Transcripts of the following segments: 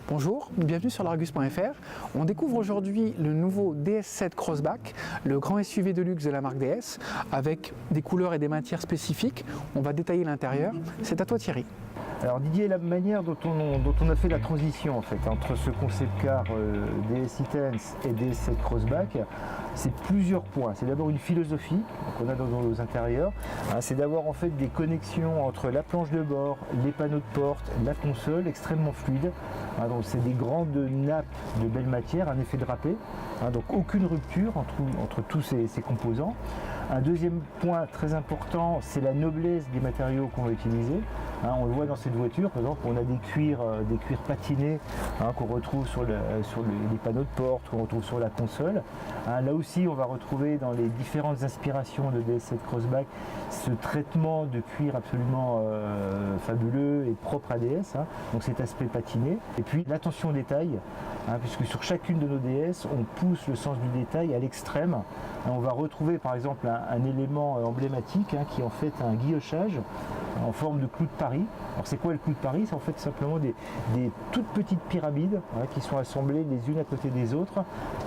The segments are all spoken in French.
Bonjour, bienvenue sur l'Argus.fr. On découvre aujourd'hui le nouveau DS7 Crossback, le grand SUV de luxe de la marque DS, avec des couleurs et des matières spécifiques. On va détailler l'intérieur. C'est à toi Thierry. Alors Didier, la manière dont on a fait la transition en fait entre ce concept car DS Intense et DS7 Crossback, c'est plusieurs points. C'est d'abord une philosophie qu'on a dans nos intérieurs, c'est d'avoir en fait des connexions entre la planche de bord, les panneaux de porte, la console extrêmement fluide. Donc c'est des grandes nappes de belle matière, un effet drapé, donc aucune rupture entre tous ces composants. Un deuxième point très important, c'est la noblesse des matériaux qu'on va utiliser. On le voit dans cette voiture, par exemple, on a des cuirs patinés qu'on retrouve sur les panneaux de porte, qu'on retrouve sur la console. Là aussi, on va retrouver dans les différentes inspirations de DS7 Crossback ce traitement de cuir absolument fabuleux et propre à DS, donc cet aspect patiné. Et puis l'attention au détail, puisque sur chacune de nos DS, on pousse le sens du détail à l'extrême. On va retrouver par exemple un élément emblématique qui est en fait un guillochage en forme de clou de Paris. Alors c'est quoi le clou de Paris? C'est en fait simplement des toutes petites pyramides qui sont assemblées les unes à côté des autres.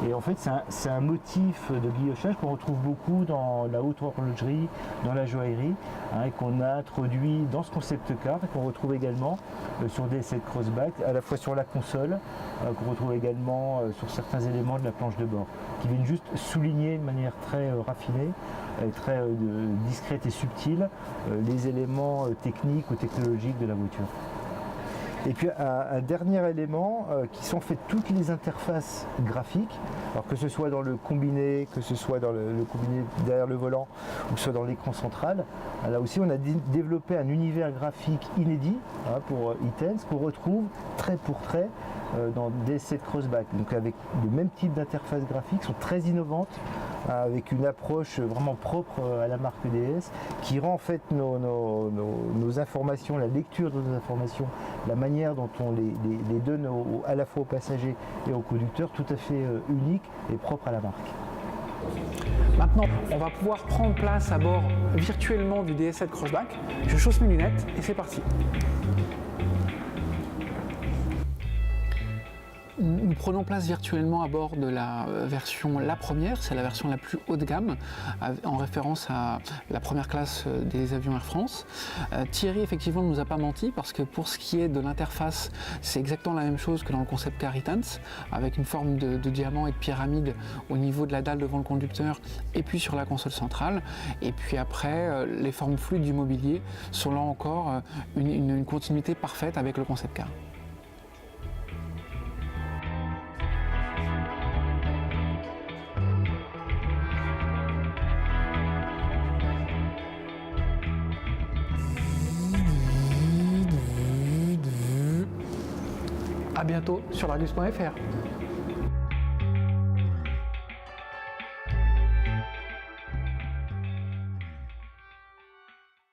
Et en fait c'est un motif de guillochage qu'on retrouve beaucoup dans la haute horlogerie, dans la joaillerie, et qu'on a introduit dans ce concept car, et qu'on retrouve également sur DS7 Crossback, à la fois sur la console, qu'on retrouve également sur certains éléments de la planche de bord, qui viennent juste souligner de manière très raffinée, très discrète et subtile les éléments techniques ou technologiques de la voiture. Et puis un dernier élément qui sont en fait toutes les interfaces graphiques, alors que ce soit dans le combiné, que ce soit dans le combiné derrière le volant ou que ce soit dans l'écran central. Là aussi on a développé un univers graphique inédit pour Intense qu'on retrouve trait pour trait dans DS7 Crossback, donc avec le même type d'interface graphique, sont très innovantes, avec une approche vraiment propre à la marque DS, qui rend en fait nos informations, la lecture de nos informations, la manière dont on les donne à la fois aux passagers et aux conducteurs, tout à fait unique et propre à la marque. Maintenant, on va pouvoir prendre place à bord virtuellement du DS7 Crossback. Je chausse mes lunettes et c'est parti. Nous prenons place virtuellement à bord de la version La Première, c'est la version la plus haut de gamme, en référence à la première classe des avions Air France. Thierry effectivement ne nous a pas menti, parce que pour ce qui est de l'interface, c'est exactement la même chose que dans le concept car Intense, avec une forme de diamant et de pyramide au niveau de la dalle devant le conducteur et puis sur la console centrale. Et puis après, les formes fluides du mobilier sont là encore une continuité parfaite avec le concept car. À bientôt sur l'Argus.fr.